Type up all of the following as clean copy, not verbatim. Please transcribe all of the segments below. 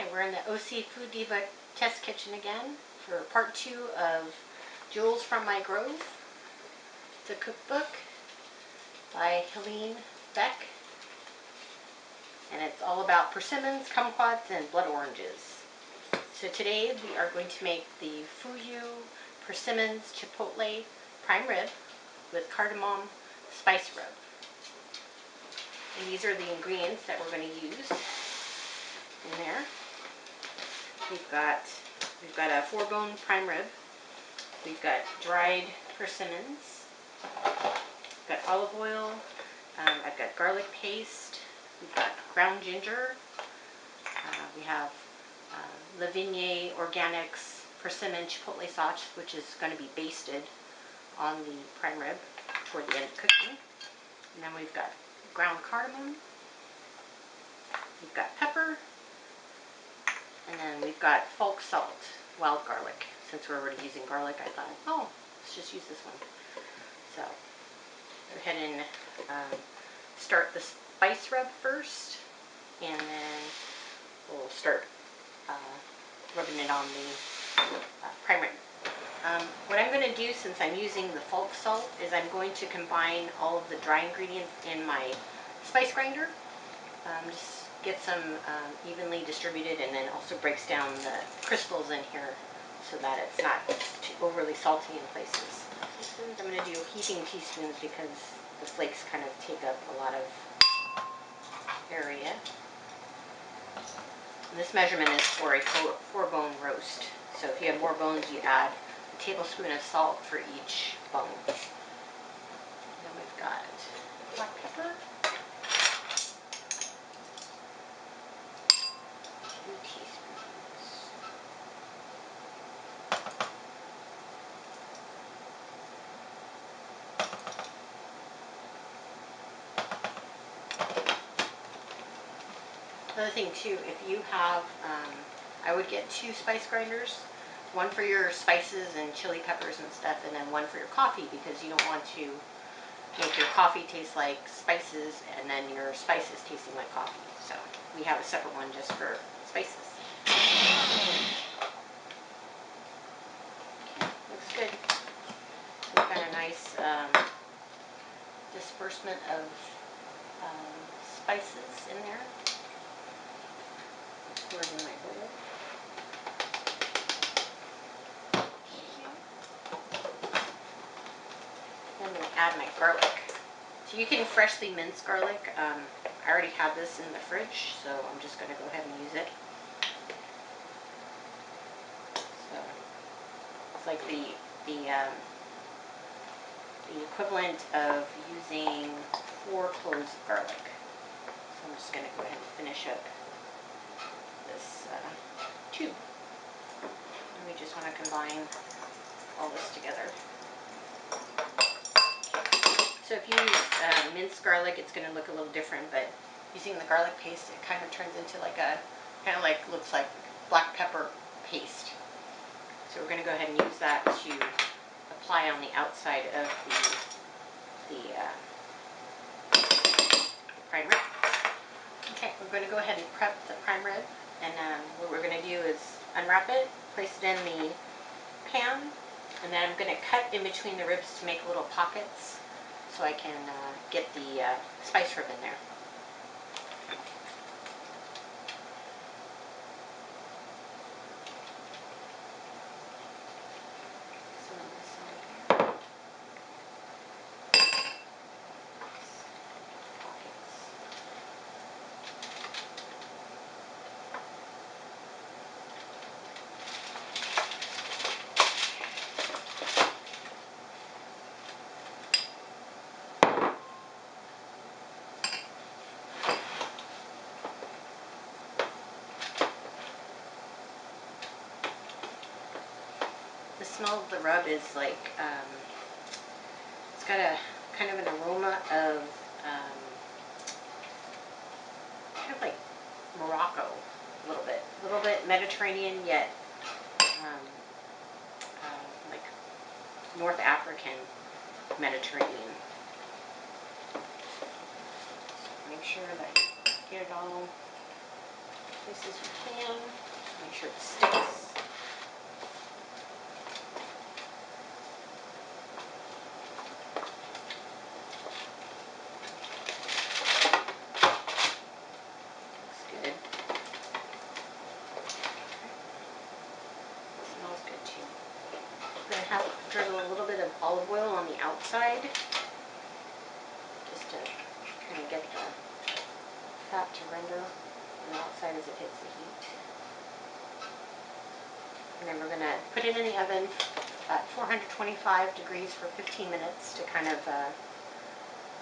Okay, we're in the OC Food Diva test kitchen again for part 2 of Jewels from My Grove. It's a cookbook by Helene Beck, and it's all about persimmons, kumquats, and blood oranges. So today we are going to make the Fuyu Persimmon-Chipotle prime rib with cardamom spice rub. And these are the ingredients that we're going to use in there. We've got a 4-bone prime rib. We've got dried persimmons. We've got olive oil. I've got garlic paste. We've got ground ginger. We have La Vigne Organics Persimmon-Chipotle sauce, which is going to be basted on the prime rib toward the end of cooking. And then we've got ground cardamom. We've got pepper. And then we've got folk salt, wild garlic. Since we're already using garlic, I thought, oh, let's just use this one. So, go ahead and start the spice rub first, and then we'll start rubbing it on the prime rib. What I'm going to do, since I'm using the folk salt, is I'm going to combine all of the dry ingredients in my spice grinder. Just get some evenly distributed, and then also breaks down the crystals in here so that it's not too overly salty in places. I'm going to do heaping teaspoons because the flakes kind of take up a lot of area. And this measurement is for a 4-bone roast. So if you have more bones, you add a tablespoon of salt for each bone. Then we've got black pepper. 2 teaspoons. Another thing too, if you have, I would get 2 spice grinders, one for your spices and chili peppers and stuff, and then one for your coffee, because you don't want to make your coffee taste like spices and then your spices tasting like coffee. So we have a separate one just for spices. Okay, looks good. We've got a nice disbursement of spices in there. Pour it in my bowl. Then we'll add my garlic. So you can freshly mince garlic. I already have this in the fridge, so I'm just going to go ahead and use it. So it's like the equivalent of using 4 cloves of garlic. So I'm just going to go ahead and finish up this tube. And we just want to combine all this together. So if you use minced garlic, it's going to look a little different, but using the garlic paste, it kind of turns into like a, looks like black pepper paste. So we're going to go ahead and use that to apply on the outside of the prime rib. Okay, we're going to go ahead and prep the prime rib, and what we're going to do is unwrap it, place it in the pan, and then I'm going to cut in between the ribs to make little pockets so I can get the spice rib in there. The smell of the rub is like, it's got a kind of an aroma of kind of like Morocco, a little bit Mediterranean, yet like North African Mediterranean. So make sure that you get it all places you can. Make sure it sticks. Drizzle a little bit of olive oil on the outside, just to kind of get the fat to render on the outside as it hits the heat. And then we're going to put it in the oven at 425 degrees for 15 minutes to kind of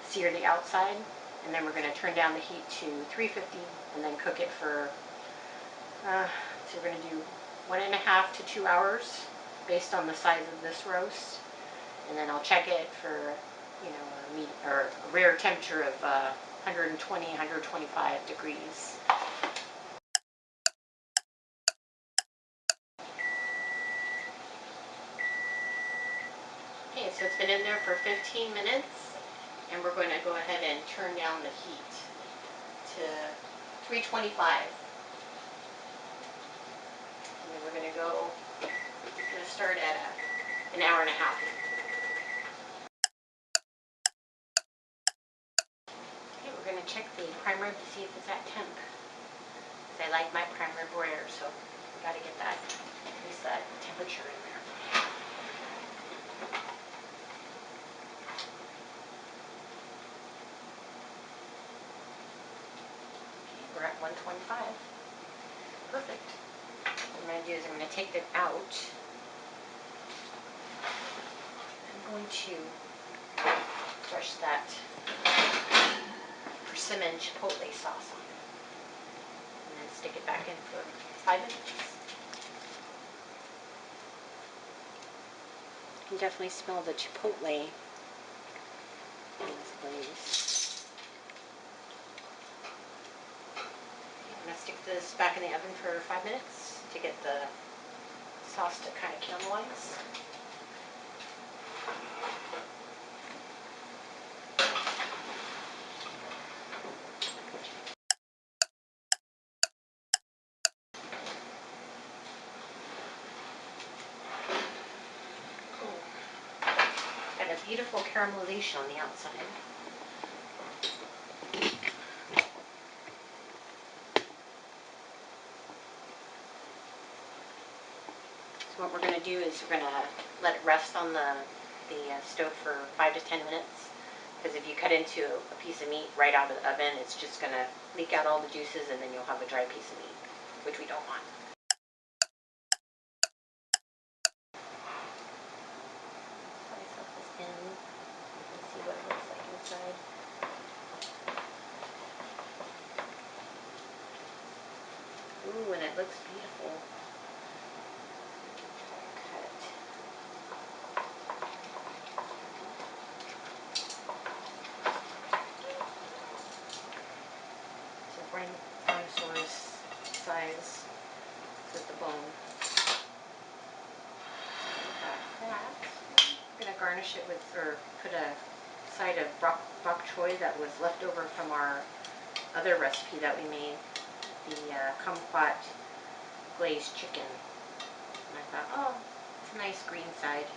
sear the outside. And then we're going to turn down the heat to 350 and then cook it for, so we're going to do 1.5 to 2 hours. Based on the size of this roast, and then I'll check it for, you know, a rare temperature of 120, 125 degrees. Okay, so it's been in there for 15 minutes, and we're going to go ahead and turn down the heat to 325. And then we're going to go. We're going to start at an hour and a half. Okay, we're going to check the prime rib to see if it's at temp. Because I like my prime rib rare, so we got to get that, at least that temperature in there. Okay, we're at 125. Perfect. What I'm going to do is I'm going to take it out. I'm going to brush that Persimmon-Chipotle sauce on it. And then stick it back in for 5 minutes. You can definitely smell the chipotle in this glaze. I'm going to stick this back in the oven for 5 minutes to get the sauce to kind of caramelize. Got a beautiful caramelization on the outside. So what we're going to do is we're going to let it rest on the stove for 5 to 10 minutes. Because if you cut into a piece of meat right out of the oven, it's just going to leak out all the juices and then you'll have a dry piece of meat, which we don't want. Slice up this end. You can see what it looks like inside. Ooh, and it looks beautiful. Brontosaurus size with the bone. Got that. I'm going to garnish it with, or put a side of bok choy that was left over from our other recipe that we made, the kumquat glazed chicken. And I thought, oh, it's a nice green side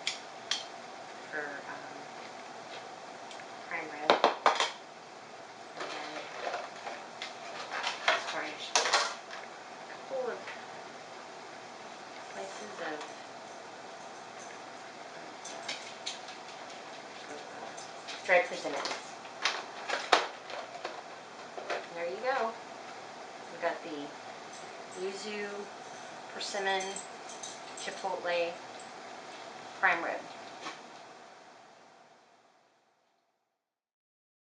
for prime rib. Garnish with a couple of slices of dried persimmons. And there you go. We've got the yuzu, persimmon, chipotle, prime rib.